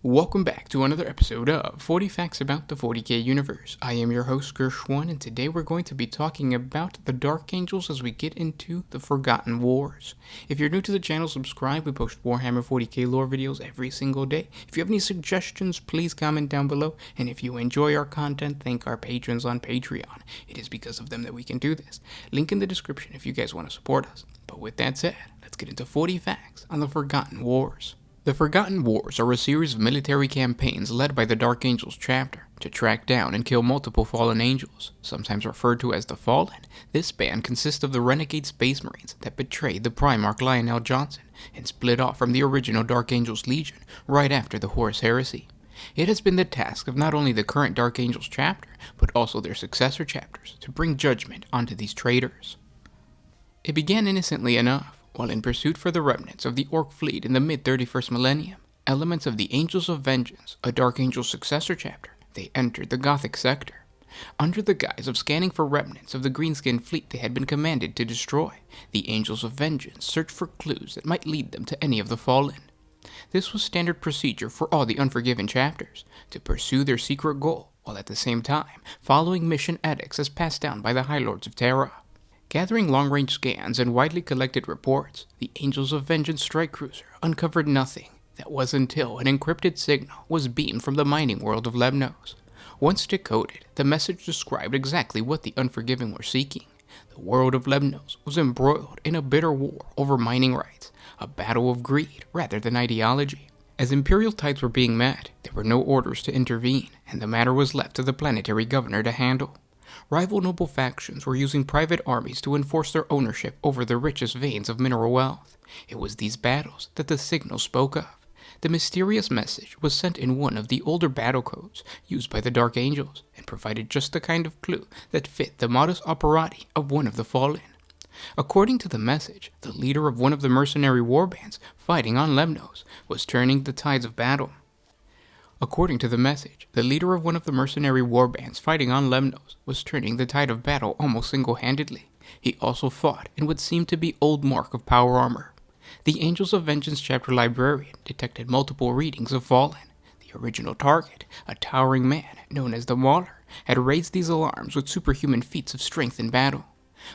Welcome back to another episode of 40 Facts About the 40K Universe. I am your host, Gershwan, and today we're going to be talking about the Dark Angels as we get into the Forgotten Wars. If you're new to the channel, subscribe. We post Warhammer 40K lore videos every single day. If you have any suggestions, please comment down below. And if you enjoy our content, thank our patrons on Patreon. It is because of them that we can do this. Link in the description if you guys want to support us. But with that said, let's get into 40 facts on the Forgotten Wars. The Forgotten Wars are a series of military campaigns led by the Dark Angels chapter to track down and kill multiple fallen angels, sometimes referred to as the Fallen. This band consists of the renegade Space Marines that betrayed the Primarch Lionel Johnson and split off from the original Dark Angels Legion right after the Horus Heresy. It has been the task of not only the current Dark Angels chapter, but also their successor chapters to bring judgment onto these traitors. It began innocently enough. While in pursuit for the remnants of the Orc fleet in the mid-31st millennium, elements of the Angels of Vengeance, a Dark Angel successor chapter, they entered the Gothic sector. Under the guise of scanning for remnants of the Greenskin fleet they had been commanded to destroy, the Angels of Vengeance searched for clues that might lead them to any of the Fallen. This was standard procedure for all the Unforgiven chapters, to pursue their secret goal, while at the same time following mission edicts as passed down by the High Lords of Terra. Gathering long-range scans and widely collected reports, the Angels of Vengeance strike cruiser uncovered nothing. That was until an encrypted signal was beamed from the mining world of Lemnos. Once decoded, the message described exactly what the Unforgiven were seeking. The world of Lemnos was embroiled in a bitter war over mining rights, a battle of greed rather than ideology. As imperial tides were being met, there were no orders to intervene, and the matter was left to the planetary governor to handle. Rival noble factions were using private armies to enforce their ownership over the richest veins of mineral wealth. It was these battles that the signal spoke of. The mysterious message was sent in one of the older battle codes used by the Dark Angels and provided just the kind of clue that fit the modus operandi of one of the Fallen. According to the message, the leader of one of the mercenary warbands fighting on Lemnos was turning the tides of battle. According to the message, the leader of one of the mercenary warbands fighting on Lemnos was turning the tide of battle almost single-handedly. He also fought in what seemed to be old mark of power armor. The Angels of Vengeance chapter librarian detected multiple readings of Fallen. The original target, a towering man known as the Mauler, had raised these alarms with superhuman feats of strength in battle.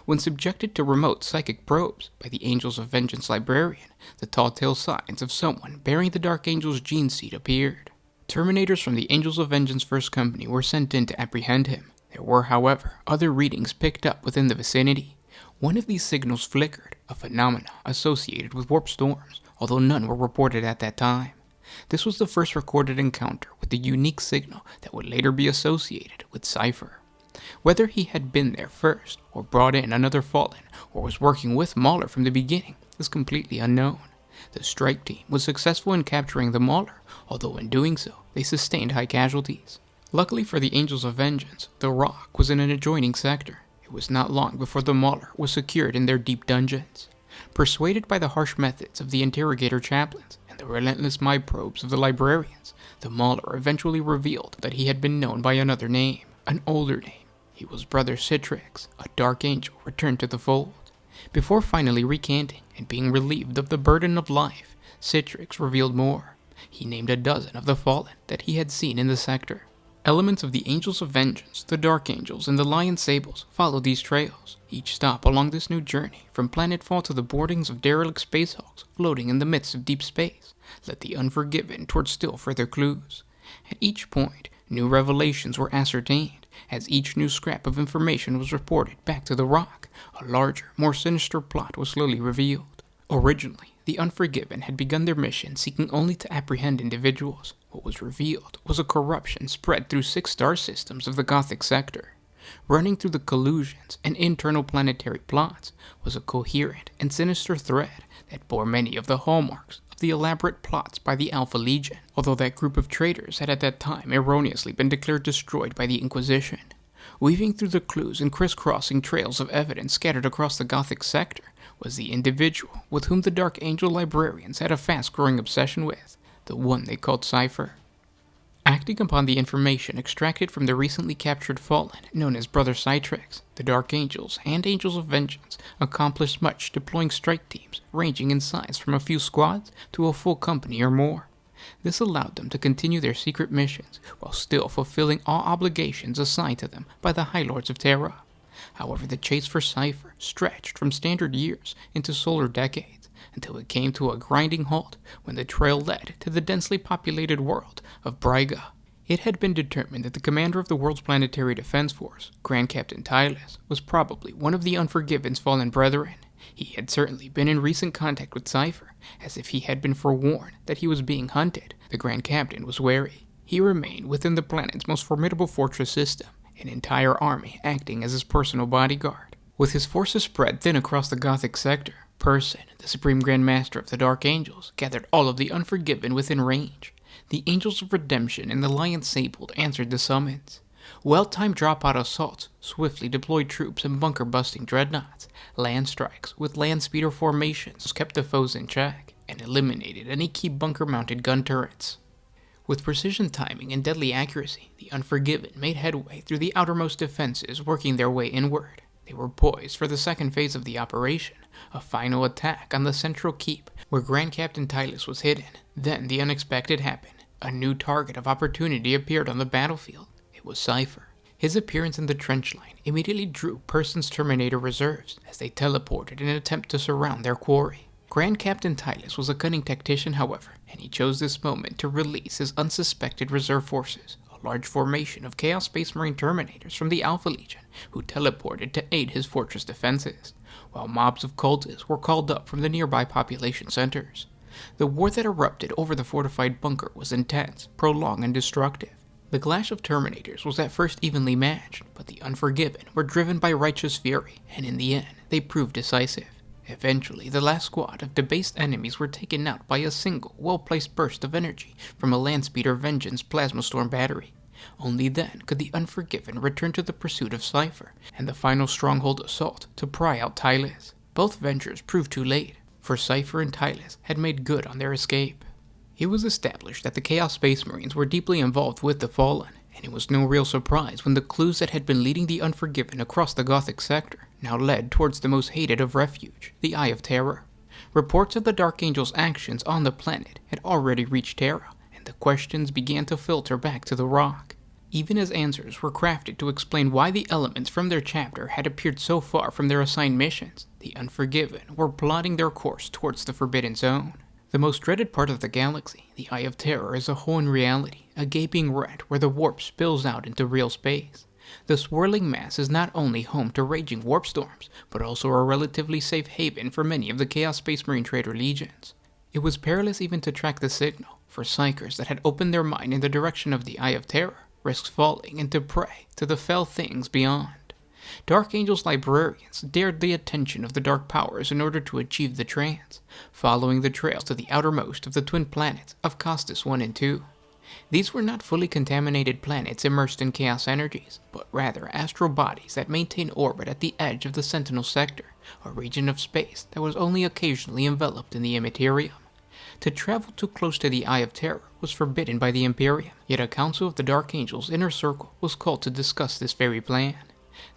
When subjected to remote psychic probes by the Angels of Vengeance librarian, the telltale signs of someone bearing the Dark Angel's gene seed appeared. Terminators from the Angels of Vengeance First Company were sent in to apprehend him. There were, however, other readings picked up within the vicinity. One of these signals flickered, a phenomenon associated with warp storms, although none were reported at that time. This was the first recorded encounter with the unique signal that would later be associated with Cypher. Whether he had been there first, or brought in another Fallen, or was working with Mauler from the beginning, is completely unknown. The strike team was successful in capturing the Mauler, although in doing so, they sustained high casualties. Luckily for the Angels of Vengeance, the Rock was in an adjoining sector. It was not long before the Mauler was secured in their deep dungeons. Persuaded by the harsh methods of the interrogator chaplains and the relentless mind probes of the librarians, the Mauler eventually revealed that he had been known by another name, an older name. He was Brother Citrix, a Dark Angel returned to the fold. Before finally recanting and being relieved of the burden of life, Citrix revealed more. He named a dozen of the Fallen that he had seen in the sector. Elements of the Angels of Vengeance, the Dark Angels, and the Lion Sables followed these trails. Each stop along this new journey, from planetfall to the boardings of derelict spacehawks floating in the midst of deep space, led the Unforgiven towards still further clues. At each point, new revelations were ascertained. As each new scrap of information was reported back to the Rock, a larger, more sinister plot was slowly revealed. Originally, the Unforgiven had begun their mission seeking only to apprehend individuals. What was revealed was a corruption spread through 6 star systems of the Gothic sector. Running through the collusions and internal planetary plots was a coherent and sinister thread that bore many of the hallmarks of the elaborate plots by the Alpha Legion, although that group of traitors had at that time erroneously been declared destroyed by the Inquisition. Weaving through the clues and crisscrossing trails of evidence scattered across the Gothic sector was the individual with whom the Dark Angel librarians had a fast-growing obsession with, the one they called Cypher. Acting upon the information extracted from the recently captured Fallen, known as Brother Citrix, the Dark Angels and Angels of Vengeance accomplished much, deploying strike teams ranging in size from a few squads to a full company or more. This allowed them to continue their secret missions while still fulfilling all obligations assigned to them by the High Lords of Terra. However, the chase for Cypher stretched from standard years into solar decades until it came to a grinding halt when the trail led to the densely populated world of Briga. It had been determined that the commander of the world's planetary defense force, Grand Captain Tylus, was probably one of the Unforgiven's fallen brethren. He had certainly been in recent contact with Cypher, as if he had been forewarned that he was being hunted. The Grand Captain was wary. He remained within the planet's most formidable fortress system, an entire army acting as his personal bodyguard. With his forces spread thin across the Gothic sector, Person, the Supreme Grand Master of the Dark Angels, gathered all of the Unforgiven within range. The Angels of Redemption and the Lion Sabled answered the summons. Well-timed drop-out assaults, swiftly deployed troops and bunker-busting dreadnoughts, land strikes with land speeder formations kept the foes in check and eliminated any key bunker-mounted gun turrets. With precision timing and deadly accuracy, the Unforgiven made headway through the outermost defenses, working their way inward. They were poised for the second phase of the operation, a final attack on the central keep where Grand Captain Tylus was hidden. Then the unexpected happened. A new target of opportunity appeared on the battlefield. It was Cypher. His appearance in the trench line immediately drew Person's Terminator reserves as they teleported in an attempt to surround their quarry. Grand Captain Tylus was a cunning tactician, however, and he chose this moment to release his unsuspected reserve forces, a large formation of Chaos Space Marine Terminators from the Alpha Legion, who teleported to aid his fortress defenses, while mobs of cultists were called up from the nearby population centers. The war that erupted over the fortified bunker was intense, prolonged, and destructive. The clash of Terminators was at first evenly matched, but the Unforgiven were driven by righteous fury, and in the end, they proved decisive. Eventually, the last squad of debased enemies were taken out by a single, well-placed burst of energy from a Landspeeder Vengeance Plasma Storm battery. Only then could the Unforgiven return to the pursuit of Cypher and the final stronghold assault to pry out Tylus. Both ventures proved too late, for Cypher and Tylus had made good on their escape. It was established that the Chaos Space Marines were deeply involved with the Fallen, and it was no real surprise when the clues that had been leading the Unforgiven across the Gothic sector now led towards the most hated of refuge, the Eye of Terror. Reports of the Dark Angel's actions on the planet had already reached Terra, and the questions began to filter back to the Rock. Even as answers were crafted to explain why the elements from their chapter had appeared so far from their assigned missions, the Unforgiven were plotting their course towards the Forbidden Zone. The most dreaded part of the galaxy, the Eye of Terror, is a hole in reality, a gaping rent where the warp spills out into real space. The swirling mass is not only home to raging warp storms, but also a relatively safe haven for many of the Chaos Space Marine Trader legions. It was perilous even to track the signal, for psychers that had opened their mind in the direction of the Eye of Terror risked falling into prey to the fell things beyond. Dark Angel's librarians dared the attention of the Dark Powers in order to achieve the trance, following the trails to the outermost of the twin planets of Costus 1 and 2. These were not fully contaminated planets immersed in chaos energies, but rather astral bodies that maintain orbit at the edge of the Sentinel sector, a region of space that was only occasionally enveloped in the immaterium. To travel too close to the Eye of Terror was forbidden by the Imperium, yet a council of the Dark Angel's inner circle was called to discuss this very plan.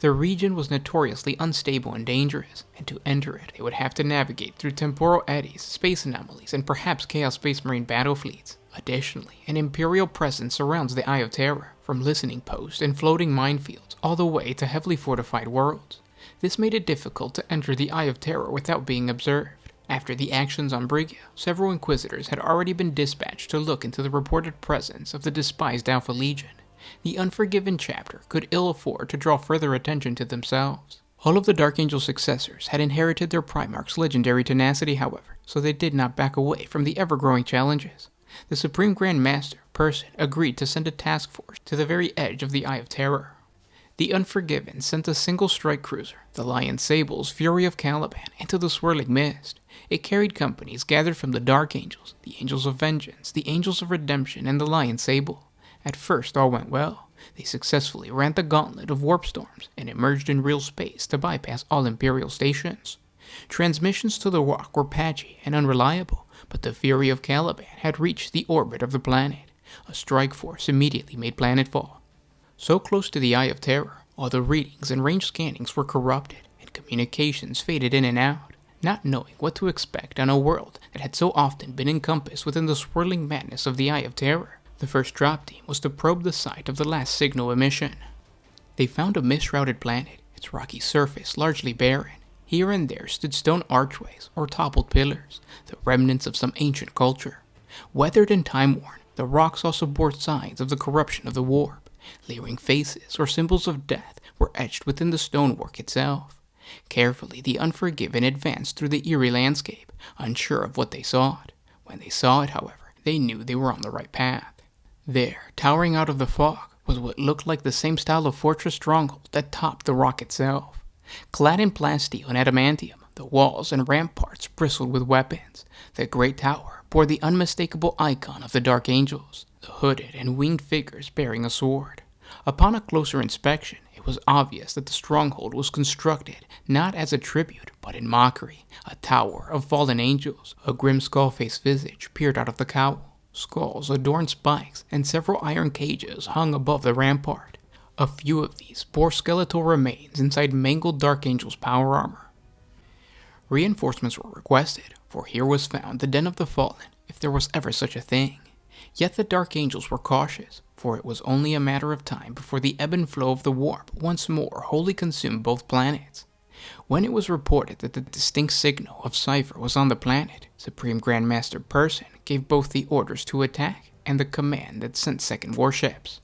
The region was notoriously unstable and dangerous, and to enter it, they would have to navigate through temporal eddies, space anomalies, and perhaps Chaos Space Marine battle fleets. Additionally, an Imperial presence surrounds the Eye of Terror, from listening posts and floating minefields all the way to heavily fortified worlds. This made it difficult to enter the Eye of Terror without being observed. After the actions on Briga, several Inquisitors had already been dispatched to look into the reported presence of the despised Alpha Legion. The Unforgiven chapter could ill afford to draw further attention to themselves. All of the Dark Angel's successors had inherited their Primarch's legendary tenacity, however, so they did not back away from the ever-growing challenges. The Supreme Grand Master, Person, agreed to send a task force to the very edge of the Eye of Terror. The Unforgiven sent a single strike cruiser, the Lion Sable's Fury of Caliban, into the swirling mist. It carried companies gathered from the Dark Angels, the Angels of Vengeance, the Angels of Redemption, and the Lion Sable. At first, all went well. They successfully ran the gauntlet of warp storms and emerged in real space to bypass all Imperial stations. Transmissions to the Rock were patchy and unreliable, but the Fury of Caliban had reached the orbit of the planet. A strike force immediately made planetfall. So close to the Eye of Terror, all the readings and range scannings were corrupted, and communications faded in and out. not knowing what to expect on a world that had so often been encompassed within the swirling madness of the Eye of Terror. The first drop team was to probe the site of the last signal emission. They found a mist-shrouded planet, its rocky surface largely barren. Here and there stood stone archways or toppled pillars, the remnants of some ancient culture. Weathered and time-worn, the rocks also bore signs of the corruption of the warp. Leering faces or symbols of death were etched within the stonework itself. Carefully, the Unforgiven advanced through the eerie landscape, unsure of what they sought. When they saw it, however, they knew they were on the right path. There, towering out of the fog, was what looked like the same style of fortress stronghold that topped the rock itself. Clad in plasteel and adamantium, the walls and ramparts bristled with weapons. The great tower bore the unmistakable icon of the Dark Angels, the hooded and winged figures bearing a sword. Upon a closer inspection, it was obvious that the stronghold was constructed not as a tribute, but in mockery, a tower of fallen angels. A grim skull-faced visage peered out of the cowl. Skulls adorned spikes, and several iron cages hung above the rampart. A few of these bore skeletal remains inside mangled Dark Angel's power armor. Reinforcements were requested, for here was found the Den of the Fallen, if there was ever such a thing. Yet the Dark Angels were cautious, for it was only a matter of time before the ebb and flow of the warp once more wholly consumed both planets. When it was reported that the distinct signal of Cypher was on the planet, Supreme Grandmaster Person gave both the orders to attack and the command that sent second warships.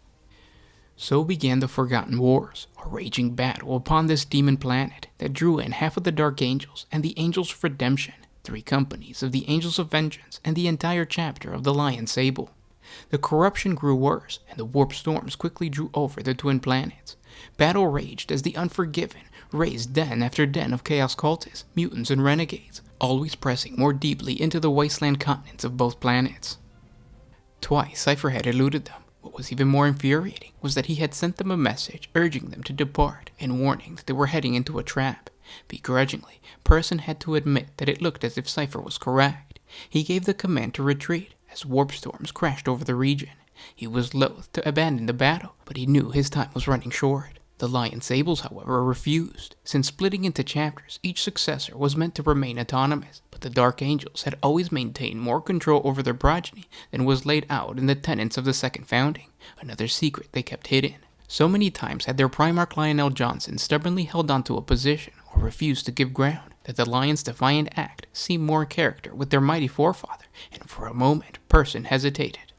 So began the Forgotten Wars, a raging battle upon this demon planet that drew in half of the Dark Angels and the Angels of Redemption, 3 companies of the Angels of Vengeance, and the entire chapter of the Lion Sable. The corruption grew worse, and the warp storms quickly drew over the twin planets. Battle raged as the Unforgiven raised den after den of Chaos cultists, mutants, and renegades, always pressing more deeply into the wasteland continents of both planets. Twice Cypher had eluded them. What was even more infuriating was that he had sent them a message urging them to depart and warning that they were heading into a trap. Begrudgingly, Person had to admit that it looked as if Cypher was correct. He gave the command to retreat as warp storms crashed over the region. He was loath to abandon the battle, but he knew his time was running short. The Lion Sables, however, refused. Since splitting into chapters, each successor was meant to remain autonomous, but the Dark Angels had always maintained more control over their progeny than was laid out in the tenets of the second founding, another secret they kept hidden. So many times had their Primarch Lionel Johnson stubbornly held onto a position or refused to give ground, that the Lion's defiant act seemed more in character with their mighty forefather, and for a moment Person hesitated.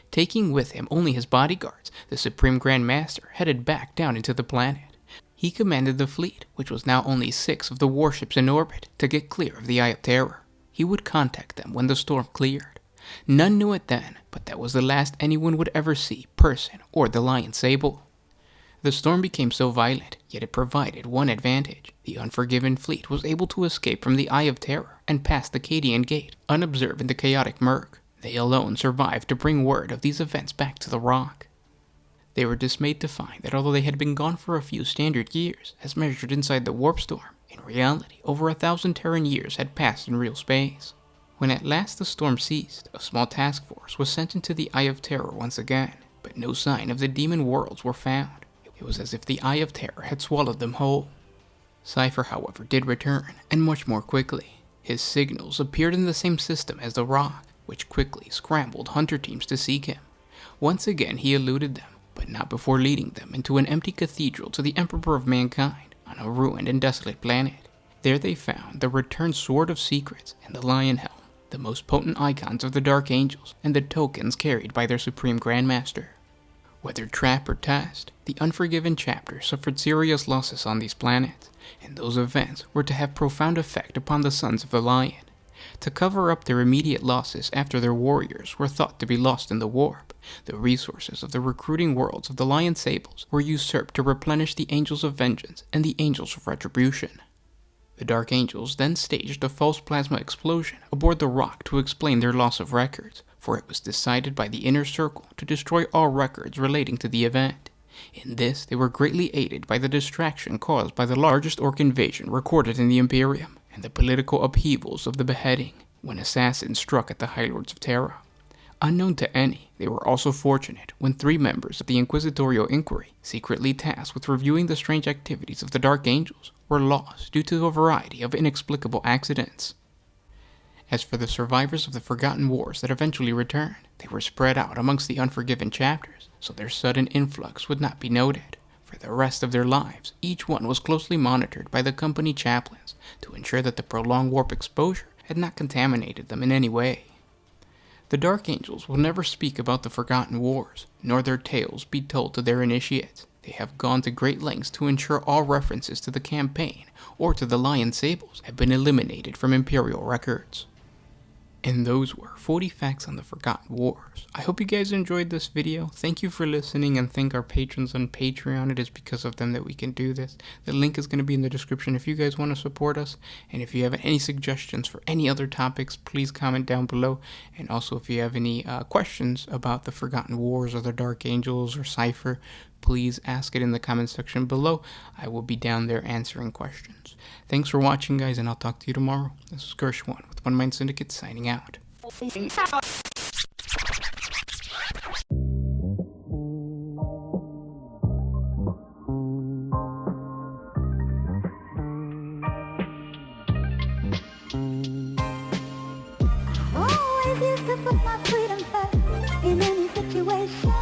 Taking with him only his bodyguards, the Supreme Grand Master headed back down into the planet. He commanded the fleet, which was now only 6 of the warships in orbit, to get clear of the Eye of Terror. He would contact them when the storm cleared. None knew it then, but that was the last anyone would ever see Person or the Lion Sable. The storm became so violent, yet it provided one advantage. The Unforgiven fleet was able to escape from the Eye of Terror and pass the Cadian Gate, unobserved in the chaotic murk. They alone survived to bring word of these events back to the Rock. They were dismayed to find that although they had been gone for a few standard years, as measured inside the warp storm, in reality over 1,000 Terran years had passed in real space. When at last the storm ceased, a small task force was sent into the Eye of Terror once again, but no sign of the demon worlds were found. It was as if the Eye of Terror had swallowed them whole. Cypher, however, did return, and much more quickly. His signals appeared in the same system as the Rock, which quickly scrambled hunter teams to seek him. Once again he eluded them, but not before leading them into an empty cathedral to the Emperor of Mankind on a ruined and desolate planet. There they found the returned Sword of Secrets and the Lion Helm, the most potent icons of the Dark Angels and the tokens carried by their Supreme Grandmaster. Whether trap or test, the Unforgiven chapter suffered serious losses on these planets, and those events were to have profound effect upon the Sons of the Lion. To cover up their immediate losses after their warriors were thought to be lost in the warp, the resources of the recruiting worlds of the Lion Sables were usurped to replenish the Angels of Vengeance and the Angels of Retribution. The Dark Angels then staged a false plasma explosion aboard the Rock to explain their loss of records, for it was decided by the Inner Circle to destroy all records relating to the event. In this, they were greatly aided by the distraction caused by the largest orc invasion recorded in the Imperium, and the political upheavals of the beheading, when assassins struck at the High Lords of Terra. Unknown to any, they were also fortunate when 3 members of the Inquisitorial Inquiry, secretly tasked with reviewing the strange activities of the Dark Angels, were lost due to a variety of inexplicable accidents. As for the survivors of the Forgotten Wars that eventually returned, they were spread out amongst the Unforgiven chapters, so their sudden influx would not be noted. For the rest of their lives, each one was closely monitored by the company chaplains to ensure that the prolonged warp exposure had not contaminated them in any way. The Dark Angels will never speak about the Forgotten Wars, nor their tales be told to their initiates. They have gone to great lengths to ensure all references to the campaign or to the Lion Sables have been eliminated from Imperial records. And those were 40 facts on the Forgotten Wars. I hope you guys enjoyed this video. Thank you for listening, and thank our patrons on Patreon. It is because of them that we can do this. The link is going to be in the description if you guys want to support us. And if you have any suggestions for any other topics, please comment down below. And also if you have any questions about the Forgotten Wars or the Dark Angels or Cypher, please ask it in the comment section below. I will be down there answering questions. Thanks for watching, guys, and I'll talk to you tomorrow. This is Gershwan with One Mind Syndicate signing out. Always used to put my freedom first in any situation.